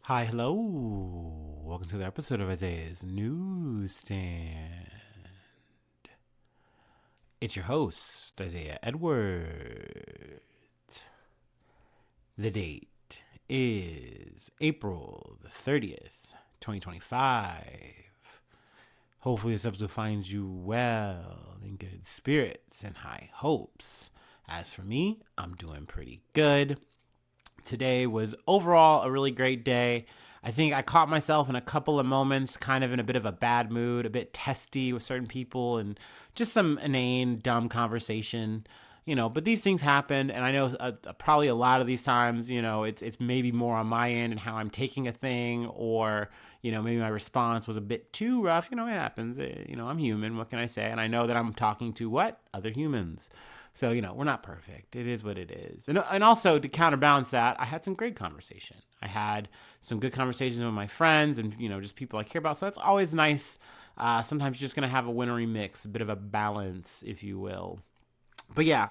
Hi, hello. Welcome to the episode of Isaiah's Newsstand. It's your host, Isaiah Edward. The date is April the 30th, 2025. Hopefully, this episode finds you well, in good spirits, and high hopes. As for me, I'm doing pretty good. Today was overall a really great day. I think I caught myself in a couple of moments, kind of in a bit of a bad mood, a bit testy with certain people, and just some inane, dumb conversation. But these things happen, and I know probably a lot of these times, it's maybe more on my end and how I'm taking a thing, or maybe my response was a bit too rough. It happens. I'm human. What can I say? And I know that I'm talking to what other humans. So, we're not perfect. It is what it is. And also, to counterbalance that, I had some great conversation. I had some good conversations with my friends and, just people I care about. So that's always nice. Sometimes you're just going to have a wintery mix, a bit of a balance, if you will. But yeah,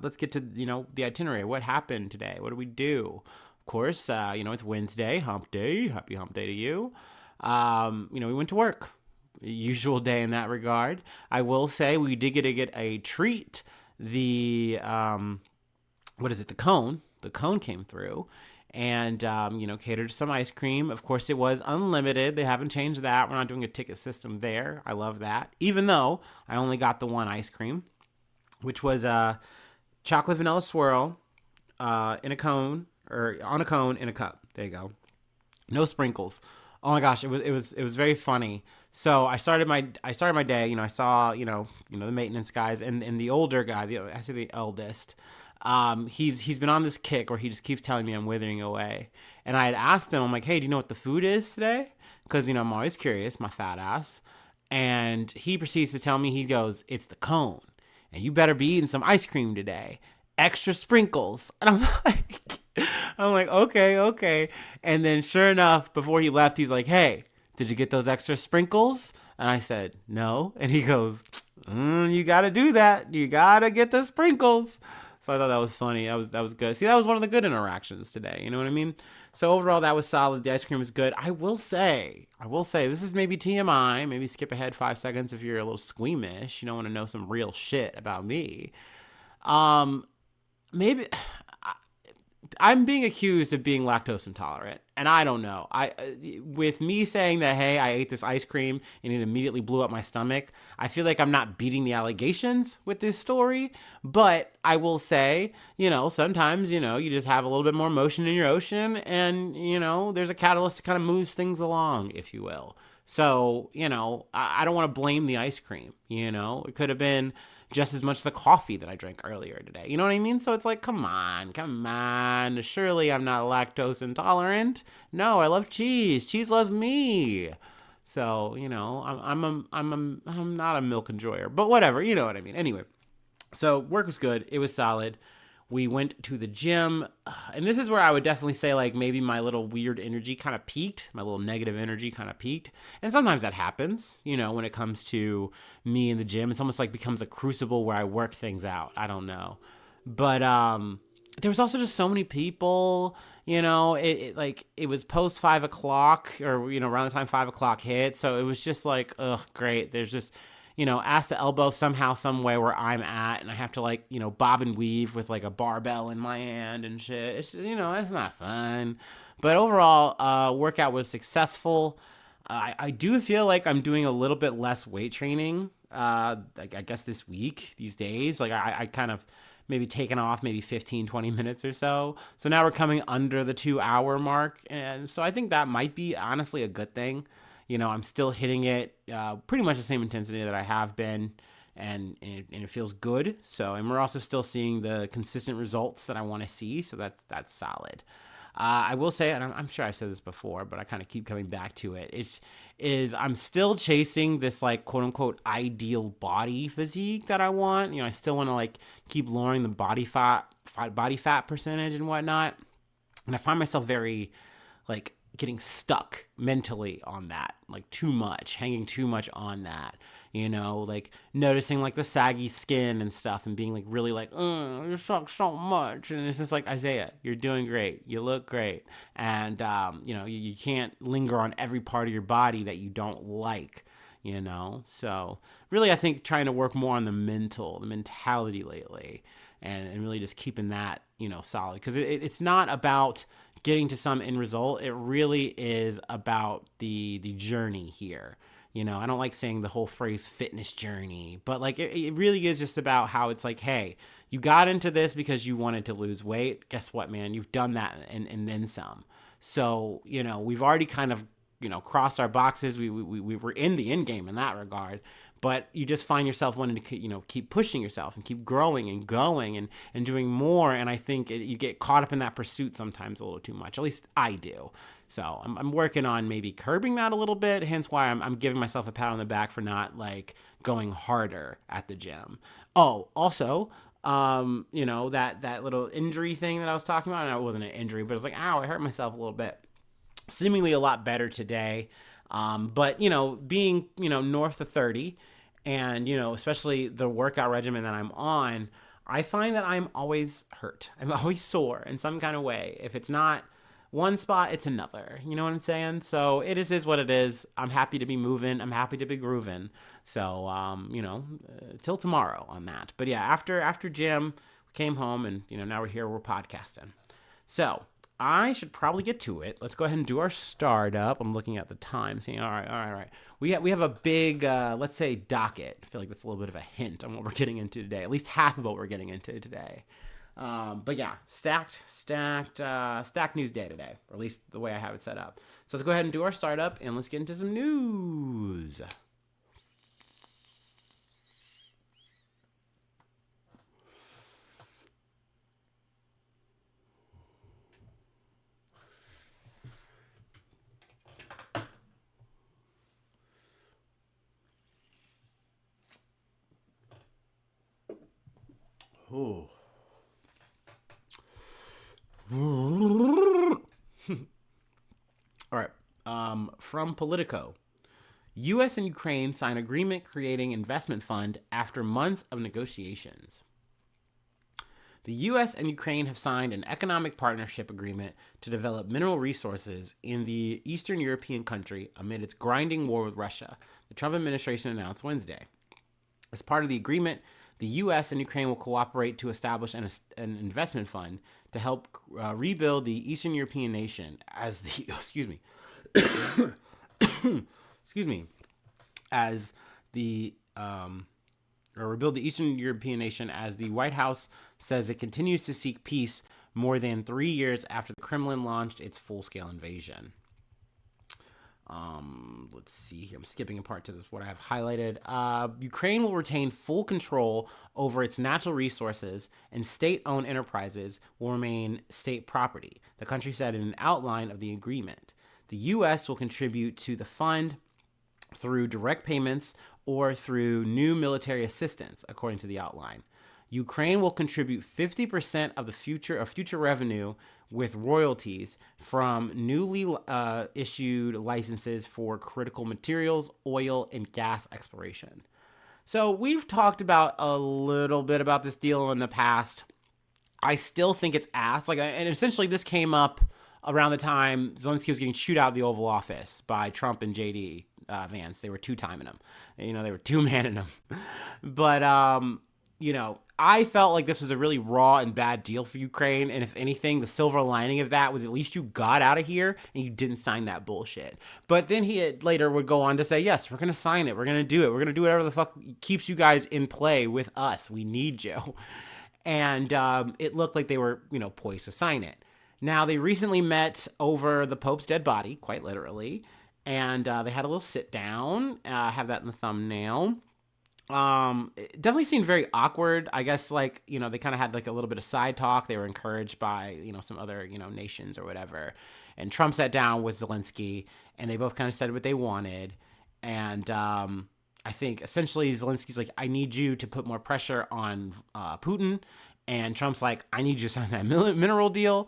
let's get to, the itinerary. What happened today? What did we do? Of course, it's Wednesday, hump day. Happy hump day to you. We went to work. Usual day in that regard. I will say we did get a treat. The the cone. The cone came through and catered to some ice cream. Of course, it was unlimited. They haven't changed that. We're not doing a ticket system there. I love that, even though I only got the one ice cream, which was a chocolate vanilla swirl in a cone, or on a cone in a cup. There you go. No sprinkles. Oh my gosh, it was very funny. So I started my day. I saw the maintenance guys and the older guy. I say the eldest. He's been on this kick where he just keeps telling me I'm withering away. And I had asked him, I'm like, hey, do you know what the food is today? Because I'm always curious, my fat ass. And he proceeds to tell me, he goes, it's the cone, and you better be eating some ice cream today. Extra sprinkles. And I'm like, okay. And then sure enough, before he left, he was like, hey, did you get those extra sprinkles? And I said, no. And he goes, you got to do that. You got to get the sprinkles. So I thought that was funny. That was good. See, that was one of the good interactions today. You know what I mean? So overall, that was solid. The ice cream was good. I will say, this is maybe TMI. Maybe skip ahead 5 seconds if you're a little squeamish. You don't want to know some real shit about me. Maybe I'm being accused of being lactose intolerant, and I don't know. With me saying that, hey, I ate this ice cream and it immediately blew up my stomach, I feel like I'm not beating the allegations with this story. But I will say, sometimes, you just have a little bit more motion in your ocean, and there's a catalyst to kind of move things along, if you will. So, I don't want to blame the ice cream. It could have been just as much the coffee that I drank earlier today. You know what I mean? So it's like, come on. Surely I'm not lactose intolerant. No, I love cheese. Cheese loves me. So, I'm not a milk enjoyer, but whatever. You know what I mean? Anyway, so work was good. It was solid. We went to the gym, and this is where I would definitely say, like, maybe my little weird energy kind of peaked. My little negative energy kind of peaked. And sometimes that happens, when it comes to me in the gym. It's almost like becomes a crucible where I work things out. I don't know. But there was also just so many people, it was post 5 o'clock, or, around the time 5 o'clock hit. So it was just like, ugh, great. There's just ass to elbow somehow, some way where I'm at, and I have to bob and weave with like a barbell in my hand and shit. It's it's not fun. But overall, workout was successful. I do feel like I'm doing a little bit less weight training. Like I guess these days, like I kind of maybe taken off maybe 15, 20 minutes or so. So now we're coming under the 2 hour mark. And so I think that might be honestly a good thing. I'm still hitting it pretty much the same intensity that I have been, and it feels good. So, and we're also still seeing the consistent results that I want to see. So that's solid. I will say, and I'm sure I've said this before, but I kind of keep coming back to it. Is I'm still chasing this like quote unquote ideal body physique that I want. I still want to like keep lowering the body fat percentage and whatnot. And I find myself very like getting stuck mentally on that, like too much, hanging too much on that, like noticing like the saggy skin and stuff and being like really like, you suck so much. And it's just like, Isaiah, you're doing great. You look great. And, you can't linger on every part of your body that you don't like. So really, I think trying to work more on the mentality lately, and really just keeping that, solid, because it's not about getting to some end result. It really is about the journey here. I don't like saying the whole phrase fitness journey, but like it really is just about how it's like, hey, you got into this because you wanted to lose weight. Guess what, man? You've done that and then some. So, we've already kind of, crossed our boxes. We were in the end game in that regard, but you just find yourself wanting to, keep pushing yourself and keep growing and going and doing more. And I think you get caught up in that pursuit sometimes a little too much. At least I do. So I'm working on maybe curbing that a little bit. Hence why I'm giving myself a pat on the back for not like going harder at the gym. Oh, also, that little injury thing that I was talking about, and it wasn't an injury, but it was like, ow, I hurt myself a little bit. Seemingly a lot better today. But, being, north of 30 and, especially the workout regimen that I'm on, I find that I'm always hurt. I'm always sore in some kind of way. If it's not one spot, it's another. You know what I'm saying? So it is what it is. I'm happy to be moving. I'm happy to be grooving. So, till tomorrow on that. But yeah, after gym, we came home and, now we're here, we're podcasting. So I should probably get to it. Let's go ahead and do our startup. I'm looking at the time, saying, all right. We have a big, let's say, docket. I feel like that's a little bit of a hint on what we're getting into today. At least half of what we're getting into today. But yeah, stacked news day today, or at least the way I have it set up. So let's go ahead and do our startup, and let's get into some news. Oh. All right. From Politico. U.S. and Ukraine sign agreement creating investment fund after months of negotiations. The U.S. and Ukraine have signed an economic partnership agreement to develop mineral resources in the Eastern European country amid its grinding war with Russia, the Trump administration announced Wednesday. As part of the agreement, the U.S. and Ukraine will cooperate to establish an investment fund to help rebuild the Eastern European nation as the rebuild the Eastern European nation as the White House says it continues to seek peace more than 3 years after the Kremlin launched its full-scale invasion. Let's see here. I'm skipping a part to this, what I have highlighted. Ukraine will retain full control over its natural resources, and state-owned enterprises will remain state property, the country said in an outline of the agreement. The U.S. will contribute to the fund through direct payments or through new military assistance, according to the outline. Ukraine will contribute 50% of the future revenue with royalties from newly issued licenses for critical materials, oil, and gas exploration. So we've talked about a little bit about this deal in the past. I still think it's ass. And essentially this came up around the time Zelensky was getting chewed out of the Oval Office by Trump and JD Vance. They were two-timing him. They were two-manning him. But, I felt like this was a really raw and bad deal for Ukraine. And if anything, the silver lining of that was at least you got out of here and you didn't sign that bullshit. But then he later would go on to say, yes, we're going to sign it. We're going to do it. We're going to do whatever the fuck keeps you guys in play with us. We need you. And it looked like they were, poised to sign it. Now, they recently met over the Pope's dead body, quite literally. And they had a little sit down. I have that in the thumbnail. It definitely seemed very awkward. I guess they kind of had a little bit of side talk. They were encouraged by, some other, nations or whatever. And Trump sat down with Zelensky and they both kind of said what they wanted. And, I think essentially Zelensky's like, I need you to put more pressure on, Putin. And Trump's like, I need you to sign that mineral deal.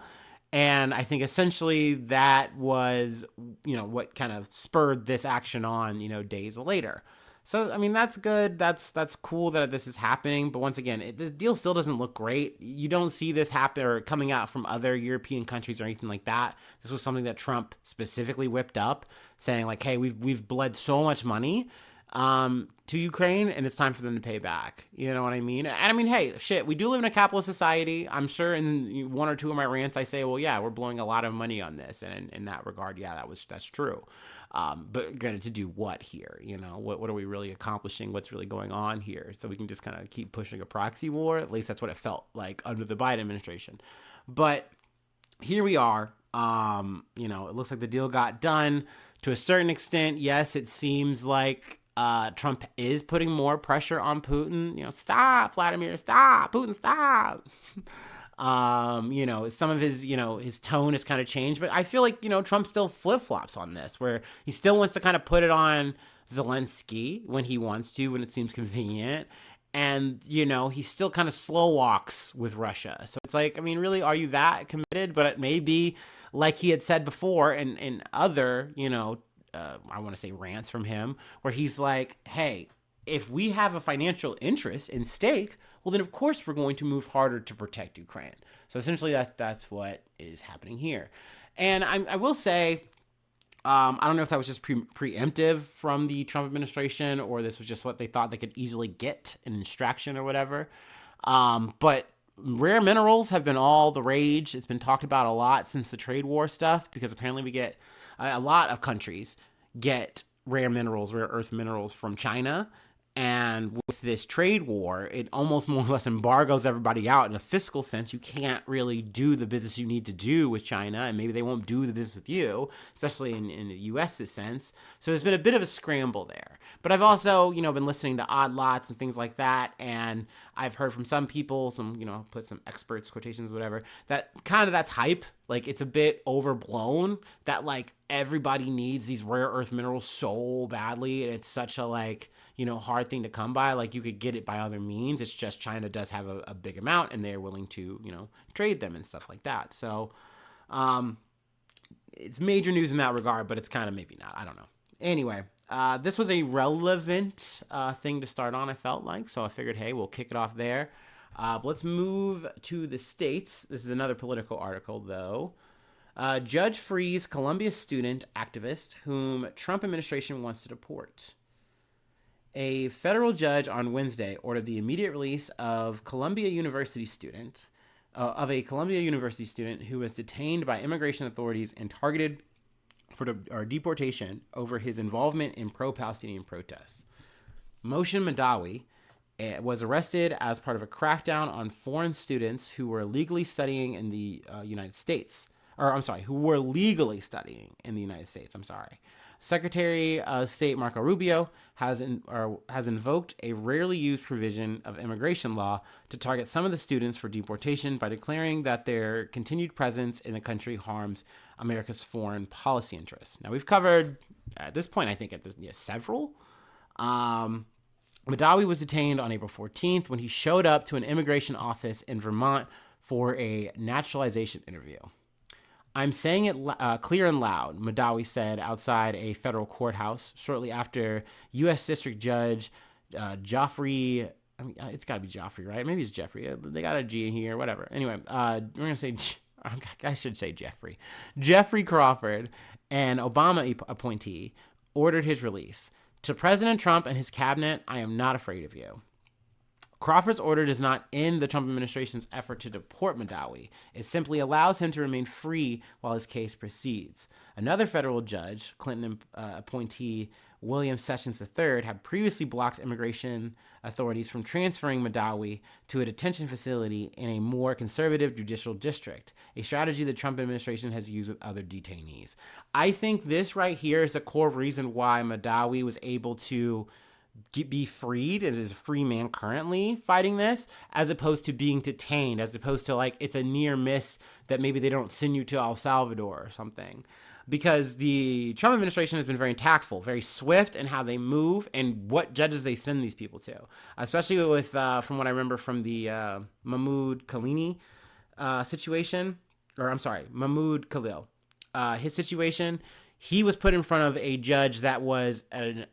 And I think essentially that was, what kind of spurred this action on, days later. So, I mean, that's good. That's cool that this is happening. But once again, this deal still doesn't look great. You don't see this happen or coming out from other European countries or anything like that. This was something that Trump specifically whipped up, saying like, hey, we've bled so much money to Ukraine, and it's time for them to pay back. You know what I mean? And I mean, hey, shit, we do live in a capitalist society. I'm sure in one or two of my rants, I say, well, yeah, we're blowing a lot of money on this. And in that regard, yeah, that's true. But granted, to do what here? What are we really accomplishing? What's really going on here? So we can just kind of keep pushing a proxy war. At least that's what it felt like under the Biden administration. But here we are. It looks like the deal got done to a certain extent. Yes, it seems like Trump is putting more pressure on Putin. Stop, Vladimir, stop, Putin, stop. Some of his, his tone has kind of changed, but I feel like, Trump still flip-flops on this, where he still wants to kind of put it on Zelensky when he wants to, when it seems convenient. And, he still kind of slow walks with Russia. So it's like, I mean, really, are you that committed? But it may be like he had said before in other, I want to say rants from him, where he's like, hey, if we have a financial interest in stake, well, then of course we're going to move harder to protect Ukraine. So essentially that's what is happening here. And I will say, I don't know if that was just preemptive from the Trump administration, or this was just what they thought they could easily get, an extraction or whatever. But rare minerals have been all the rage. It's been talked about a lot since the trade war stuff, because apparently we get a lot of countries get rare earth minerals from China. And with this trade war, it almost more or less embargoes everybody out in a fiscal sense. You can't really do the business you need to do with China, and maybe they won't do the business with you, especially in the U.S.'s sense. So there's been a bit of a scramble there. But I've also, been listening to odd lots and things like that, and I've heard from some people, put some experts, quotations, whatever, that kind of that's hype. Like, it's a bit overblown that, like, everybody needs these rare earth minerals so badly, and it's such a, hard thing to come by. Like, you could get it by other means. It's just China does have a big amount, and they're willing to, trade them and stuff like that. So, it's major news in that regard, but it's kind of maybe not. I don't know. Anyway, this was a relevant thing to start on, I felt like. So I figured, hey, we'll kick it off there. But let's move to the States. This is another political article, though. Judge frees Columbia student activist whom Trump administration wants to deport. A federal judge on Wednesday ordered the immediate release of a Columbia University student who was detained by immigration authorities and targeted for deportation over his involvement in pro-Palestinian protests. Moshe Mahdawi was arrested as part of a crackdown on foreign students who were illegally studying in the United States. Who were legally studying in the United States. Secretary of State Marco Rubio has invoked a rarely used provision of immigration law to target some of the students for deportation by declaring that their continued presence in the country harms America's foreign policy interests. Now, we've covered, at this point, I think, several. Mahdawi was detained on April 14th when he showed up to an immigration office in Vermont for a naturalization interview. I'm saying it clear and loud, Mahdawi said outside a federal courthouse shortly after U.S. District Judge Joffrey, it's got to be Joffrey, right? Maybe it's Jeffrey. They got a G in here, whatever. Anyway, we're going to say, I should say Jeffrey. Jeffrey Crawford, an Obama appointee, ordered his release. To President Trump and his cabinet, I am not afraid of you. Crawford's order does not end the Trump administration's effort to deport Mahdawi. It simply allows him to remain free while his case proceeds. Another federal judge, Clinton appointee William Sessions III, had previously blocked immigration authorities from transferring Mahdawi to a detention facility in a more conservative judicial district, a strategy the Trump administration has used with other detainees. I think this right here is the core reason why Mahdawi was able to be freed as a free man currently fighting this, as opposed to being detained, as opposed to like it's a near miss that maybe they don't send you to El Salvador or something. Because the Trump administration has been very tactful, very swift in how they move and what judges they send these people to. Especially with, from what I remember from the Mahmoud Kalini situation. or I'm sorry, Mahmoud Khalil. His situation, he was put in front of a judge that was I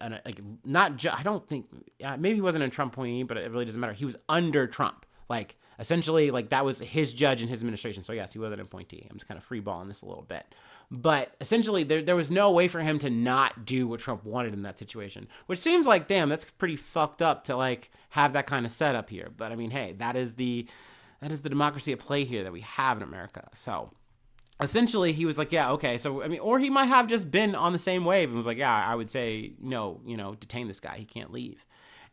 don't think, maybe he wasn't a Trump appointee, but it really doesn't matter. He was under Trump. Like, essentially, like, that was his judge in his administration. So, yes, he was an appointee. I'm just kind of freeballing this a little bit. But essentially, there was no way for him to not do what Trump wanted in that situation, which seems like, damn, that's pretty fucked up to, like, have that kind of setup here. But, I mean, hey, that is the democracy at play here that we have in America. So, essentially, he was like, yeah, okay. So, I mean, or he might have just been on the same wave and was like, yeah, I would say, no, detain this guy. He can't leave.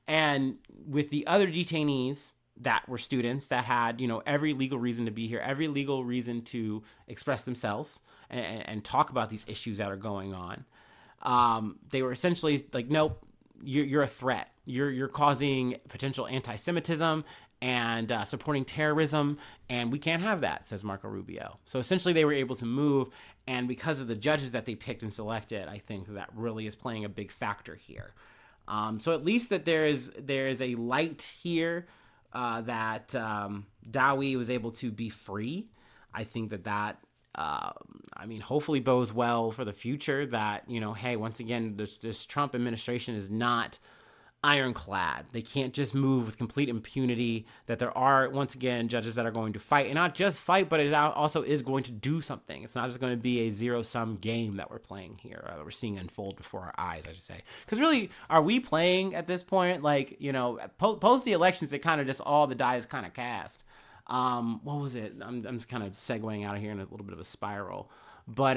And with the other detainees that were students that had, every legal reason to be here, every legal reason to express themselves and talk about these issues that are going on, they were essentially like, nope, you're a threat. You're causing potential anti-Semitism and supporting terrorism, and we can't have that, says Marco Rubio. So essentially they were able to move, and because of the judges that they picked and selected, I think that really is playing a big factor here. So at least that there is a light here, that Dowie was able to be free. I think that hopefully bodes well for the future that, hey, once again, this Trump administration is not ironclad. They can't just move with complete impunity, that there are, once again, judges that are going to fight, and not just fight, but it also is going to do something. It's not just going to be a zero-sum game that we're playing here, that we're seeing unfold before our eyes, I should say. Because really, are we playing at this point? Like, post the elections, it kind of just, all the die is kind of cast. What was it? I'm just kind of segueing out of here in a little bit of a spiral. But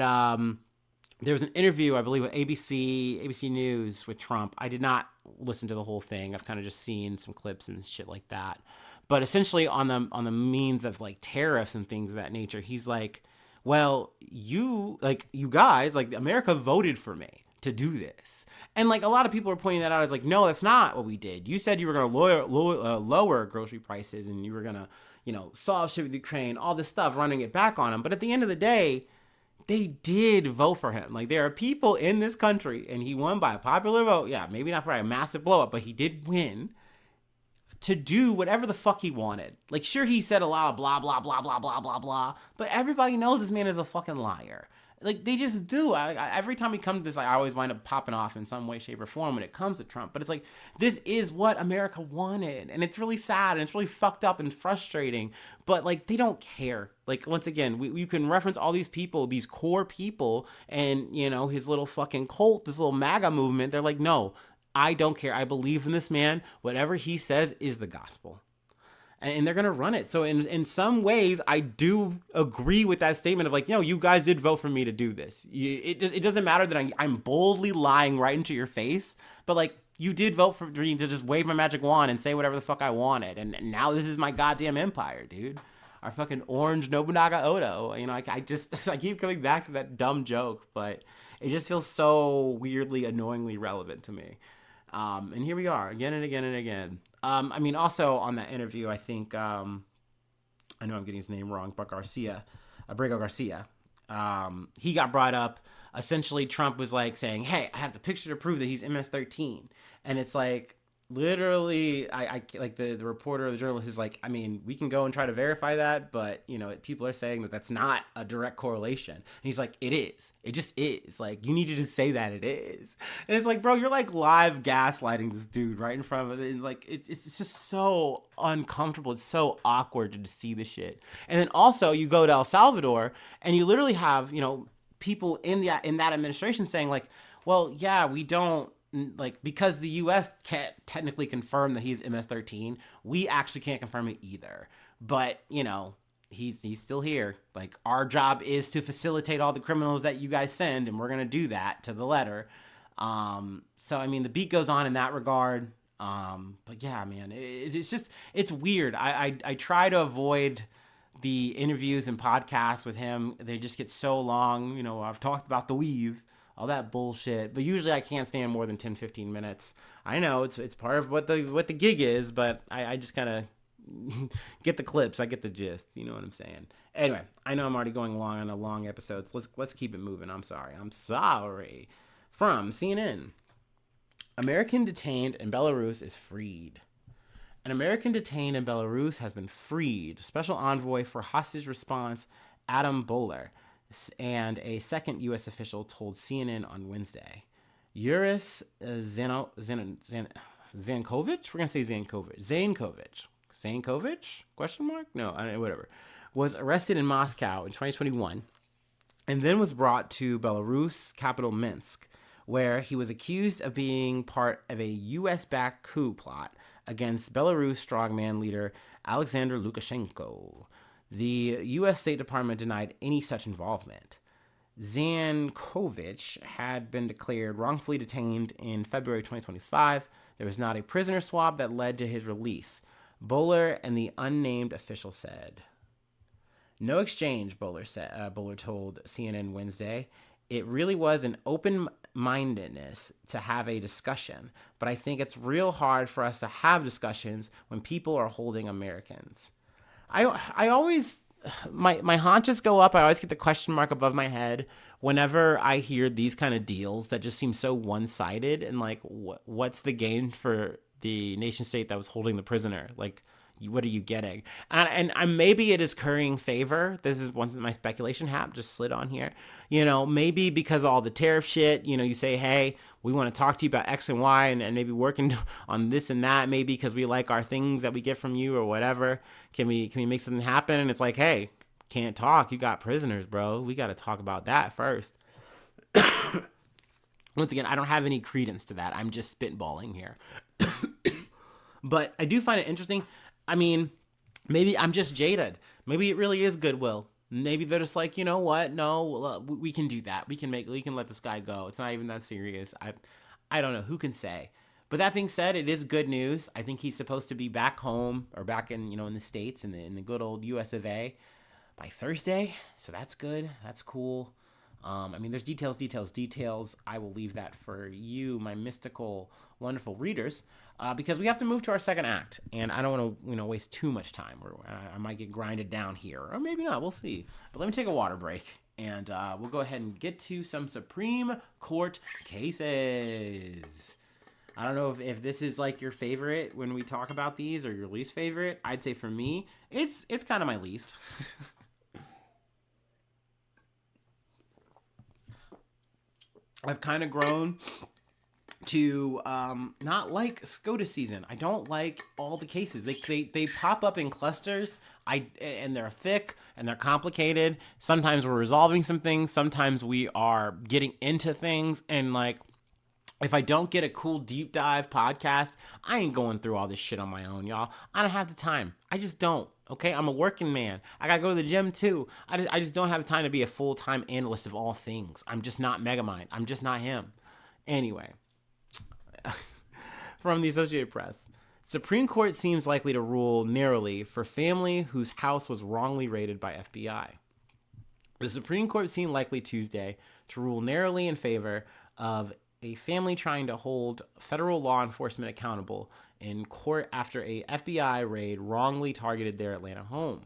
there was an interview, I believe, with ABC News with Trump. I did not listen to the whole thing. I've kind of just seen some clips and shit like that. But essentially on the means of like tariffs and things of that nature, he's like, well, you guys, like, America voted for me to do this. And like a lot of people are pointing that out as like, no, that's not what we did. You said you were going to lower grocery prices, and you were going to, solve shit with Ukraine, all this stuff, running it back on them. But at the end of the day, they did vote for him. Like, there are people in this country, and he won by a popular vote. Yeah, maybe not for a massive blow up, but he did win to do whatever the fuck he wanted. Like, sure, he said a lot of blah, blah, blah, blah, blah, blah, blah, but everybody knows this man is a fucking liar. Like, they just do. Every time we come to this, I always wind up popping off in some way, shape, or form when it comes to Trump. But it's like, this is what America wanted. And it's really sad, and it's really fucked up and frustrating. But, like, they don't care. Like, once again, you can reference all these people, these core people, and, his little fucking cult, this little MAGA movement. They're like, no, I don't care. I believe in this man. Whatever he says is the gospel. And they're going to run it. So in some ways, I do agree with that statement of like, you guys did vote for me to do this. It doesn't matter that I'm boldly lying right into your face, but like, you did vote for me to just wave my magic wand and say whatever the fuck I wanted. And now this is my goddamn empire, dude. Our fucking orange Nobunaga Odo. I keep coming back to that dumb joke, but it just feels so weirdly, annoyingly relevant to me. And here we are again and again and again. Also on that interview, I think, I know I'm getting his name wrong, but Abrego Garcia, he got brought up. Essentially, Trump was like saying, hey, I have the picture to prove that he's MS-13. And it's like, literally, I like the reporter or the journalist is like, we can go and try to verify that, but people are saying that that's not a direct correlation. And he's like, it is. It just is. Like, you need to just say that it is. And it's like, bro, you're like live gaslighting this dude right in front of it. And like, it's just so uncomfortable. It's so awkward to just see this shit. And then also you go to El Salvador and you literally have, people in that administration saying like, well, yeah, we don't, like, because the U.S. can't technically confirm that he's MS-13, we actually can't confirm it either. But, he's still here. Like, our job is to facilitate all the criminals that you guys send, and we're going to do that to the letter. So, the beat goes on in that regard. But yeah, man, it's weird. I try to avoid the interviews and podcasts with him. They just get so long. I've talked about the weave, all that bullshit, but usually I can't stand more than 10-15 minutes. I know it's part of what the gig is, but I just kind of get the clips. I get the gist. You know what I'm saying? Anyway, I know I'm already going along on a long episode, so let's keep it moving. I'm sorry. From CNN, American detained in Belarus is freed. An American detained in Belarus has been freed. Special envoy for hostage response Adam Bowler, and a second U.S. official told CNN on Wednesday. Yuris Zankovic? We're going to say Zankovic. Zankovic? Question mark? No, whatever. Was arrested in Moscow in 2021 and then was brought to Belarus capital Minsk, where he was accused of being part of a U.S.-backed coup plot against Belarus strongman leader Alexander Lukashenko. The U.S. State Department denied any such involvement. Zankovic had been declared wrongfully detained in February 2025. There was not a prisoner swap that led to his release, Bowler and the unnamed official said. No exchange, Bowler told CNN Wednesday. It really was an open-mindedness to have a discussion, but I think it's real hard for us to have discussions when people are holding Americans. I always, my haunches go up. I always get the question mark above my head whenever I hear these kind of deals that just seem so one-sided and like, what's the gain for the nation state that was holding the prisoner? Like, what are you getting? And maybe it is currying favor. This is one my speculation hat just slid on here. Maybe because of all the tariff shit, you say, hey, we want to talk to you about X and Y and maybe working on this and that, maybe because we like our things that we get from you or whatever. Can we make something happen? And it's like, hey, can't talk. You got prisoners, bro. We got to talk about that first. Once again, I don't have any credence to that. I'm just spitballing here. But I do find it interesting. I mean, maybe I'm just jaded. Maybe it really is goodwill. Maybe they're just like, you know what? No, we can do that. We can let this guy go. It's not even that serious. I don't know. Who can say? But that being said, it is good news. I think he's supposed to be back home or back in, in the States in the good old US of A by Thursday. So that's good. That's cool. There's details. I will leave that for you, my mystical, wonderful readers, because we have to move to our second act, and I don't want to, waste too much time. Or I might get grinded down here, or maybe not. We'll see. But let me take a water break, and we'll go ahead and get to some Supreme Court cases. I don't know if this is like your favorite when we talk about these, or your least favorite. I'd say for me, it's kind of my least. I've kind of grown to not like SCOTUS season. I don't like all the cases. They pop up in clusters. And they're thick and they're complicated. Sometimes we're resolving some things. Sometimes we are getting into things. And like, if I don't get a cool deep dive podcast, I ain't going through all this shit on my own, y'all. I don't have the time. I just don't. Okay, I'm a working man. I gotta go to the gym too. I just don't have the time to be a full-time analyst of all things. I'm just not Megamind. I'm just not him. Anyway, from the Associated Press, Supreme Court seems likely to rule narrowly for family whose house was wrongly raided by FBI. The Supreme Court seemed likely Tuesday to rule narrowly in favor of a family trying to hold federal law enforcement accountable in court after a FBI raid wrongly targeted their Atlanta home.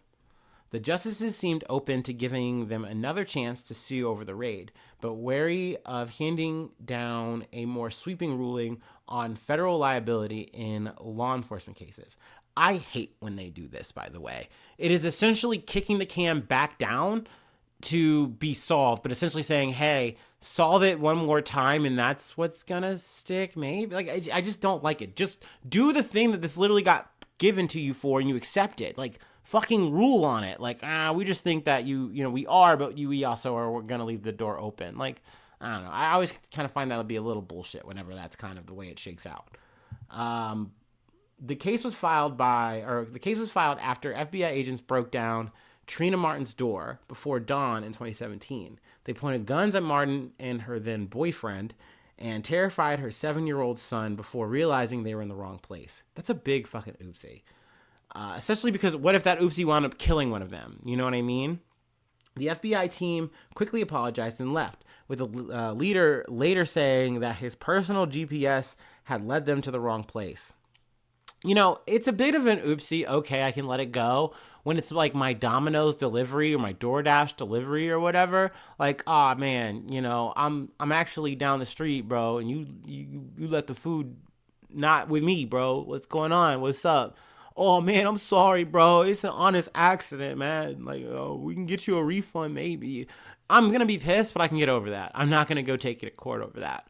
The justices seemed open to giving them another chance to sue over the raid, but wary of handing down a more sweeping ruling on federal liability in law enforcement cases. I hate when they do this, by the way. It is essentially kicking the can back down to be solved, but essentially saying, hey, solve it one more time and that's what's gonna stick, maybe. Like, I just don't like it. Just do the thing that this literally got given to you for and you accept it. Like, fucking rule on it. Like, we just think that we are, but we also are gonna leave the door open. Like, I don't know. I always kind of find that'll be a little bullshit whenever that's kind of the way it shakes out. The case was filed after FBI agents broke down Trina Martin's door before dawn in 2017. They pointed guns at Martin and her then boyfriend and terrified her 7-year-old son before realizing they were in the wrong place. That's a big fucking oopsie. Especially because what if that oopsie wound up killing one of them? You know what I mean? The FBI team quickly apologized and left, with the leader later saying that his personal GPS had led them to the wrong place. It's a bit of an oopsie. Okay, I can let it go. When it's like my Domino's delivery or my DoorDash delivery or whatever, like, man, I'm actually down the street, bro, and you let the food not with me, bro. What's going on? What's up? oh man, I'm sorry, bro. It's an honest accident, man. Like, oh, we can get you a refund, maybe. I'm gonna be pissed, but I can get over that. I'm not gonna go take it to court over that.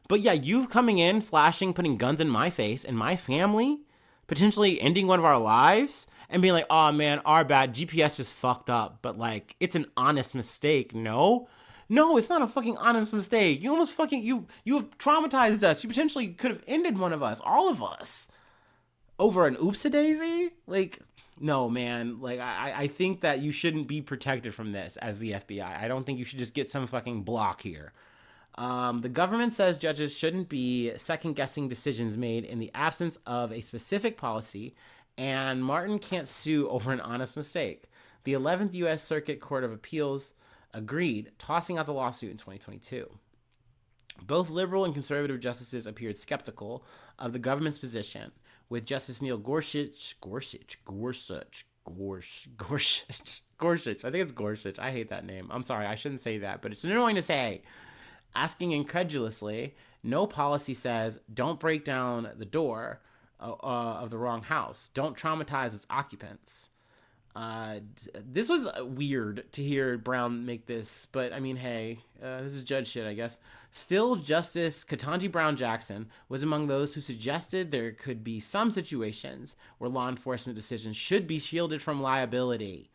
But yeah, you coming in, flashing, putting guns in my face and my family, potentially ending one of our lives, and being like, oh man, our bad, GPS just fucked up. But like, it's an honest mistake. No, it's not a fucking honest mistake. You almost fucking, you have traumatized us. You potentially could have ended one of us, all of us, over an oopsie-daisy? Like, no, man. Like, I think that you shouldn't be protected from this as the FBI. I don't think you should just get some fucking block here. The government says judges shouldn't be second-guessing decisions made in the absence of a specific policy, and Martin can't sue over an honest mistake. The 11th U.S. Circuit Court of Appeals agreed, tossing out the lawsuit in 2022. Both liberal and conservative justices appeared skeptical of the government's position, with Justice Neil Gorsuch, I think it's Gorsuch. I hate that name. I'm sorry, I shouldn't say that, but it's annoying to say. Asking incredulously, no policy says don't break down the door of the wrong house. Don't traumatize its occupants. This was weird to hear Brown make this, but I mean, hey, this is judge shit, I guess. Still, Justice Ketanji Brown Jackson was among those who suggested there could be some situations where law enforcement decisions should be shielded from liability.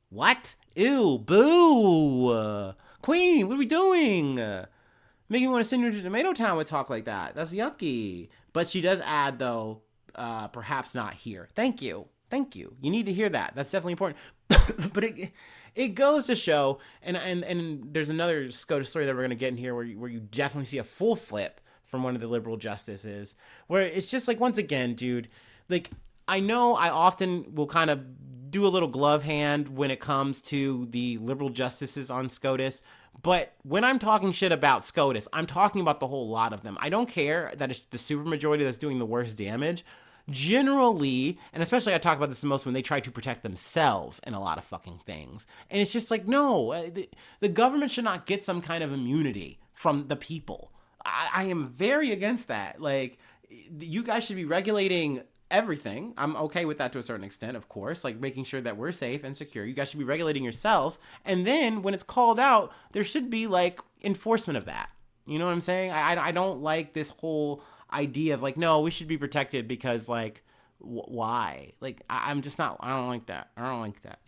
What? Ew, boo! Queen, what are we doing? Making me want to send her to Tomato Town with talk like that. That's yucky. But she does add, though, perhaps not here. Thank you. You need to hear that. That's definitely important. But it goes to show, and there's another SCOTUS story that we're going to get in here where you definitely see a full flip from one of the liberal justices, where it's just like, once again, dude, like, I know I often will kind of do a little glove hand when it comes to the liberal justices on SCOTUS, but when I'm talking shit about SCOTUS, I'm talking about the whole lot of them. I don't care that it's the supermajority that's doing the worst damage. Generally, and especially I talk about this the most when they try to protect themselves in a lot of fucking things. And it's just like, no, the government should not get some kind of immunity from the people. I am very against that. Like, you guys should be regulating everything. I'm okay with that to a certain extent, of course, like making sure that we're safe and secure. You guys should be regulating yourselves. And then when it's called out, there should be like enforcement of that. You know what I'm saying? I don't like this whole idea of like, no, we should be protected because like, why? Like, I'm just not, I don't like that.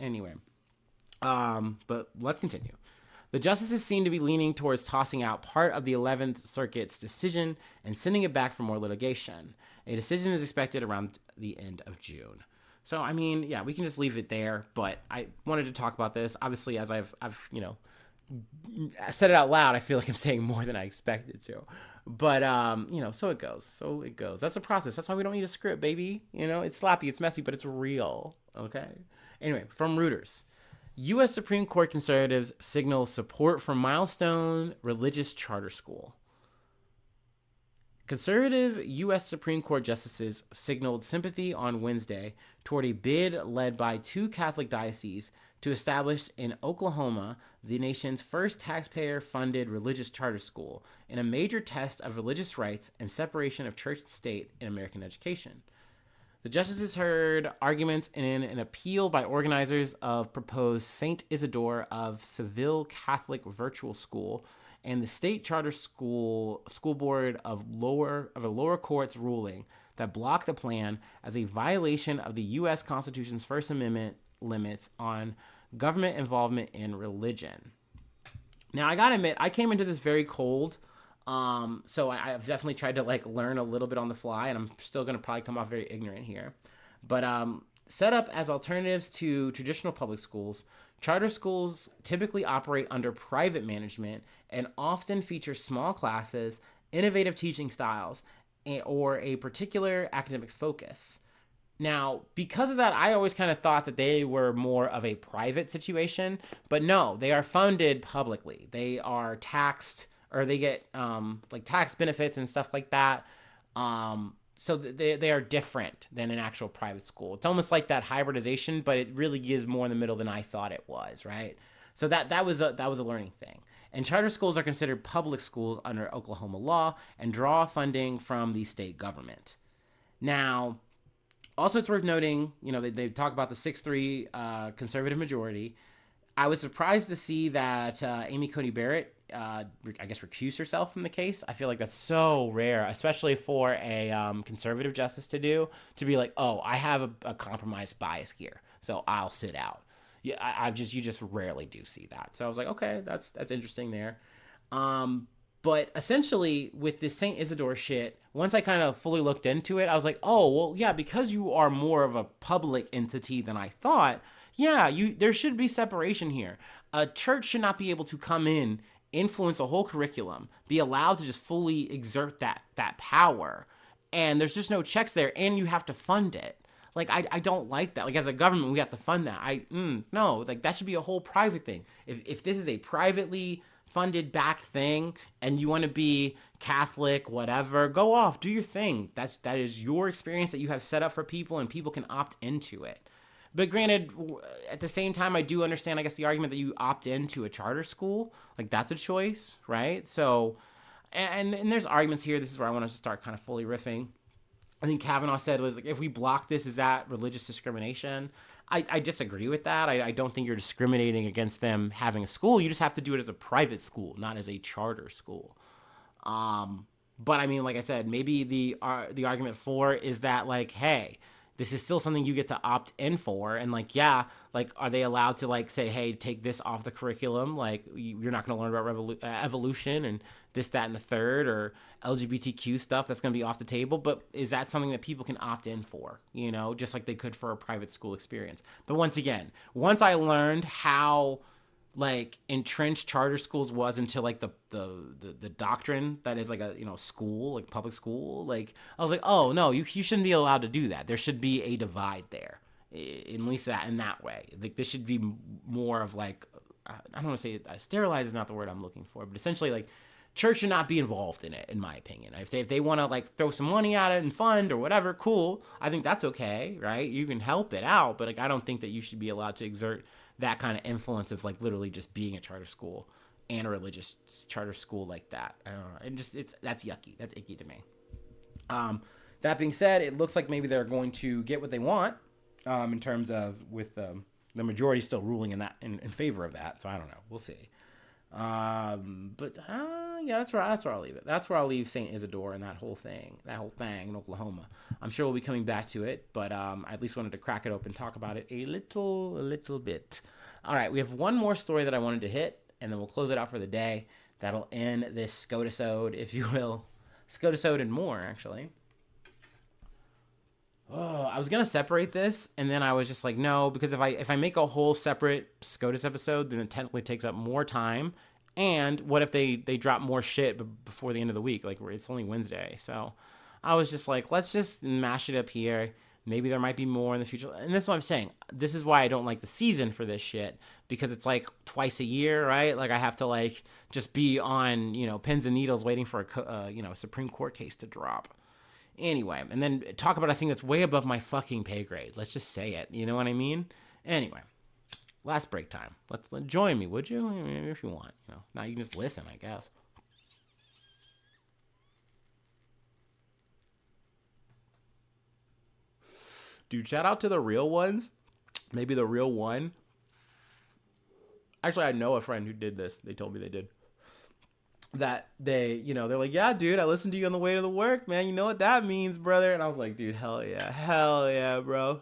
Anyway, but let's continue. The justices seem to be leaning towards tossing out part of the 11th Circuit's decision and sending it back for more litigation. A decision is expected around the end of June. So, I mean, yeah, we can just leave it there, but I wanted to talk about this. Obviously, as I've said it out loud, I feel like I'm saying more than I expected to. But, so it goes. That's a process. That's why we don't need a script, baby. It's sloppy, it's messy, but it's real, okay? Anyway, from Reuters. U.S. Supreme Court conservatives signal support for Milestone Religious Charter School. Conservative U.S. Supreme Court justices signaled sympathy on Wednesday toward a bid led by two Catholic dioceses to establish in Oklahoma the nation's first taxpayer-funded religious charter school in a major test of religious rights and separation of church and state in American education. The justices heard arguments in an appeal by organizers of proposed St. Isidore of Seville Catholic Virtual School and the State Charter School Board of a lower court's ruling that blocked the plan as a violation of the U.S. Constitution's First Amendment limits on government involvement in religion. Now, I gotta admit, I came into this very cold. So I've definitely tried to learn a little bit on the fly, and I'm still going to probably come off very ignorant here. But set up as alternatives to traditional public schools, charter schools typically operate under private management and often feature small classes, innovative teaching styles, or a particular academic focus. Now, because of that, I always kind of thought that they were more of a private situation, but no, they are funded publicly. They are taxed, or they get tax benefits and stuff like that. So they are different than an actual private school. It's almost like that hybridization, but it really is more in the middle than I thought it was, right? So that was a learning thing. And charter schools are considered public schools under Oklahoma law and draw funding from the state government. Now, Also, it's worth noting, they talk about the 6-3 conservative majority. I was surprised to see that Amy Coney Barrett, I guess, recused herself from the case. I feel like that's so rare, especially for a conservative justice to do, to be like, oh, I have a compromised bias here, so I'll sit out. Yeah, you just rarely do see that. So I was like, okay, that's interesting there. But essentially, with this Saint Isidore shit, once I kind of fully looked into it, I was like, oh, well, yeah, because you are more of a public entity than I thought. Yeah, there should be separation here. A church should not be able to come in, influence a whole curriculum, be allowed to just fully exert that power, and there's just no checks there, and you have to fund it. Like, I don't like that. Like, as a government, we have to fund that. No, like, that should be a whole private thing. If this is a privately funded back thing and you want to be Catholic, whatever, go off, do your thing. That is your experience that you have set up for people, and people can opt into it. But granted, at the same time, I do understand, I guess, the argument that you opt into a charter school. Like, that's a choice, right? So, and there's arguments here. This is where I want to start kind of fully riffing. I think Kavanaugh said was like, if we block this, is that religious discrimination? I disagree with that. I don't think you're discriminating against them having a school. You just have to do it as a private school, not as a charter school. But I mean, like I said, maybe the argument for is that, like, hey, this is still something you get to opt in for, and like, yeah, like, are they allowed to like say, hey, take this off the curriculum? Like, you're not going to learn about evolution and this, that, and the third, or LGBTQ stuff that's going to be off the table. But is that something that people can opt in for? Just like they could for a private school experience. But once again, once I learned how like entrenched charter schools was into like the doctrine that is like a school, like public school, like I was like, oh no, you shouldn't be allowed to do that. There should be a divide there, at least in that way. Like, this should be more of like, I don't want to say sterilize is not the word I'm looking for, but essentially like church should not be involved in it, in my opinion. If they want to like throw some money at it and fund or whatever, cool. I think that's okay, right? You can help it out, but like, I don't think that you should be allowed to exert that kind of influence of like literally just being a charter school and a religious charter school like that. I don't know. That's yucky. That's icky to me. That being said, it looks like maybe they're going to get what they want, in terms of with the majority still ruling in favor of that. So I don't know. We'll see. But yeah, that's where I'll leave it. That's where I'll leave Saint Isidore and that whole thing in Oklahoma. I'm sure we'll be coming back to it, but I at least wanted to crack it open, talk about it a little bit. All right, we have one more story that I wanted to hit, and then we'll close it out for the day. That'll end this SCOTUS-ode, if you will. SCOTUS-ode and more, actually. Oh, I was gonna separate this, and then I was just like, no, because if I make a whole separate SCOTUS episode, then it technically takes up more time. And what if they drop more shit before the end of the week? Like, it's only Wednesday, so I was just like, let's just mash it up here. Maybe there might be more in the future. And this is what I'm saying. This is why I don't like the season for this shit, because it's like twice a year, right? Like, I have to like just be on pins and needles waiting for a Supreme Court case to drop. Anyway, and then talk about a thing that's way above my fucking pay grade. Let's just say it. You know what I mean? Anyway, last break time. Let's join me, would you? If you want. Now you can just listen, I guess. Dude, shout out to the real ones. Maybe the real one. Actually, I know a friend who did this. They told me they did. That they're like, yeah, dude, I listened to you on the way to the work, man. You know what that means, brother? And I was like, dude, hell yeah, bro.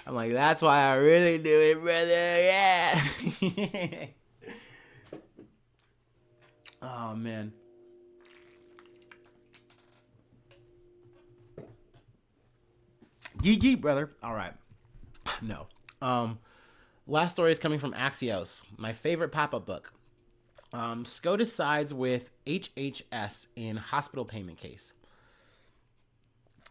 I'm like, that's why I really do it, brother. Yeah. Oh, man. GG, brother. All right. No. Last story is coming from Axios, my favorite pop-up book. SCOTUS sides with HHS in hospital payment case.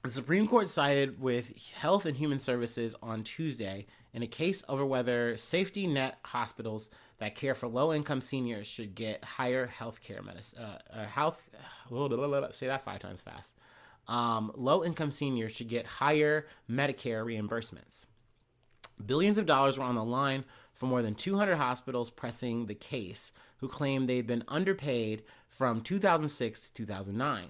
The Supreme Court sided with Health and Human Services on Tuesday in a case over whether safety net hospitals that care for low-income seniors should get higher health care medicine. Say that 5 times fast. Low-income seniors should get higher Medicare reimbursements. Billions of dollars were on the line for more than 200 hospitals pressing the case, who claimed they'd been underpaid from 2006 to 2009.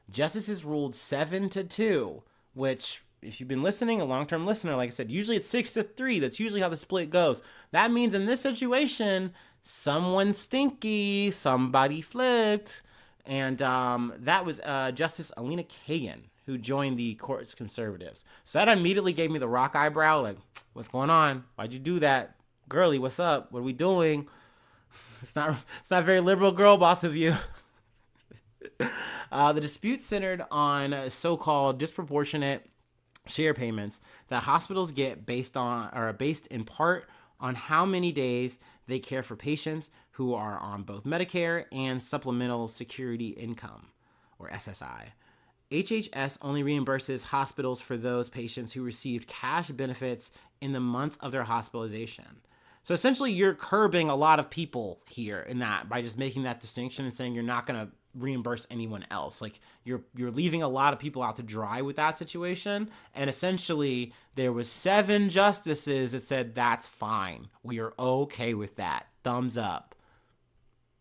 Justices ruled 7-2, which if you've been listening, a long-term listener, like I said, usually it's 6-3. That's usually how the split goes. That means in this situation, someone stinky, somebody flipped. And that was Justice Alina Kagan, who joined the court's conservatives. So that immediately gave me the rock eyebrow, like, what's going on? Why'd you do that? Girly, what's up? What are we doing? It's not very liberal girl boss of you. The dispute centered on so-called disproportionate share payments that hospitals get based in part on how many days they care for patients who are on both Medicare and Supplemental Security Income, or SSI. HHS only reimburses hospitals for those patients who received cash benefits in the month of their hospitalization. So essentially, you're curbing a lot of people here in that by just making that distinction and saying you're not going to reimburse anyone else. Like you're leaving a lot of people out to dry with that situation. And essentially, there was 7 justices that said that's fine. We are okay with that. Thumbs up.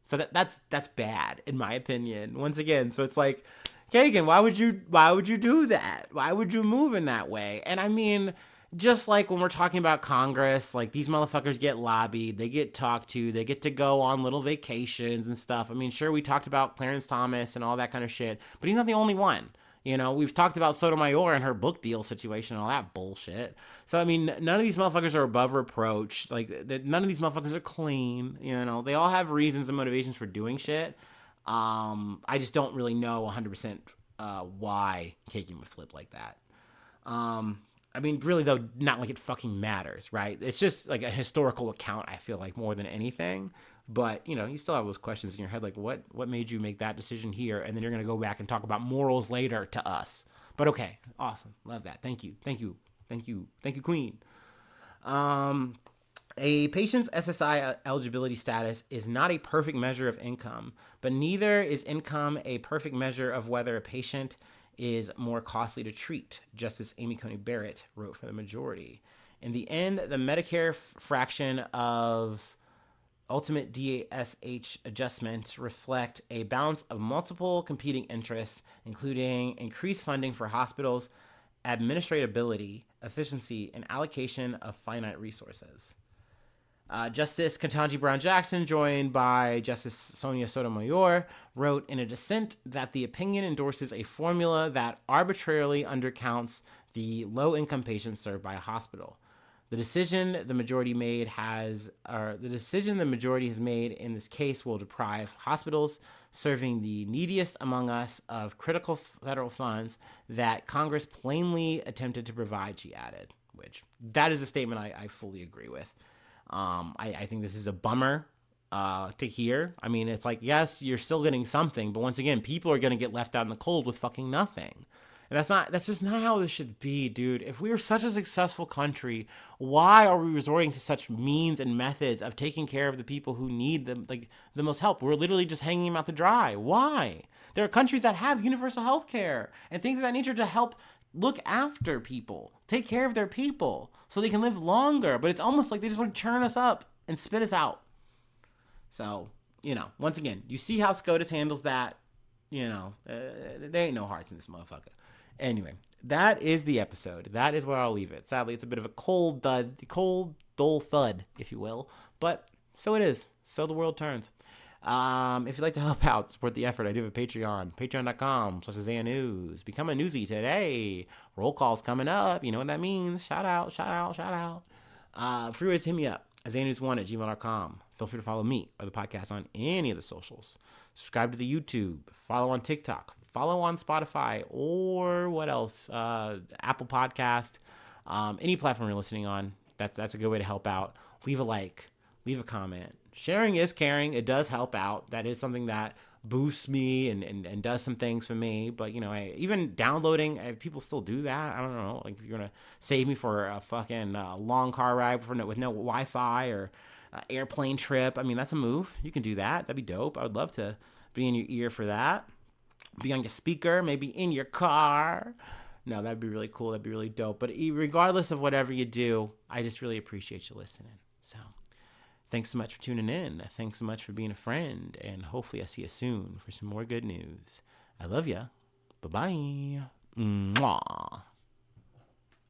So that's bad in my opinion. Once again, so it's like, Kagan, why would you do that? Why would you move in that way? And I mean, just like when we're talking about Congress, like these motherfuckers get lobbied, they get talked to, they get to go on little vacations and stuff. I mean, sure, we talked about Clarence Thomas and all that kind of shit, but he's not the only one. You know, we've talked about Sotomayor and her book deal situation and all that bullshit. So, I mean, none of these motherfuckers are above reproach. Like, none of these motherfuckers are clean. You know, they all have reasons and motivations for doing shit. I just don't really know 100% why Kagan would flip like that. I mean, really, though, not like it fucking matters, right? It's just like a historical account, I feel like, more than anything. But, you know, you still have those questions in your head, like, what made you make that decision here? And then you're going to go back and talk about morals later to us. But okay, awesome. Love that. Thank you, Queen. A patient's SSI eligibility status is not a perfect measure of income, but neither is income a perfect measure of whether a patient is more costly to treat, Justice Amy Coney Barrett wrote for the majority. In the end, the Medicare fraction of ultimate DASH adjustments reflect a balance of multiple competing interests, including increased funding for hospitals, administratability, efficiency, and allocation of finite resources. Justice Ketanji Brown Jackson, joined by Justice Sonia Sotomayor, wrote in a dissent that the opinion endorses a formula that arbitrarily undercounts the low-income patients served by a hospital. The decision the majority has made in this case will deprive hospitals serving the neediest among us of critical federal funds that Congress plainly attempted to provide, she added, which that is a statement I fully agree with. I think this is a bummer to hear. I mean, it's like, yes, you're still getting something, but once again, people are going to get left out in the cold with fucking nothing. And that's just not how this should be, dude. If we are such a successful country, why are we resorting to such means and methods of taking care of the people who need the most help? We're literally just hanging them out to dry. Why? There are countries that have universal health care and things of that nature to help look after people, take care of their people so they can live longer. But it's almost like they just want to churn us up and spit us out. So, you know, once again, you see how SCOTUS handles that. You know, there ain't no hearts in this motherfucker. Anyway, that is the episode. That is where I'll leave it. Sadly, it's a bit of a cold, dull thud, if you will. But so it is. So the world turns. If you'd like to help out, support the effort, I do have a Patreon. Patreon.com/Isaiah News. Become a newsie today. Roll call's coming up. You know what that means. Shout out. Free ways to hit me up. IsaiahNews1@gmail.com. Feel free to follow me or the podcast on any of the socials. Subscribe to the YouTube. Follow on TikTok. Follow on Spotify or what else? Apple Podcast. Any platform you're listening on. That's a good way to help out. Leave a like. Leave a comment. Sharing is caring. It does help out. That is something that boosts me and does some things for me. But, you know, even downloading, people still do that. I don't know. Like, if you're going to save me for a fucking long car ride with no Wi-Fi or airplane trip, I mean, that's a move. You can do that. That'd be dope. I would love to be in your ear for that. Be on your speaker, maybe in your car. No, that'd be really cool. That'd be really dope. But regardless of whatever you do, I just really appreciate you listening. So thanks so much for tuning in. Thanks so much for being a friend. And hopefully I see you soon for some more good news. I love ya. Bye-bye. Mwah.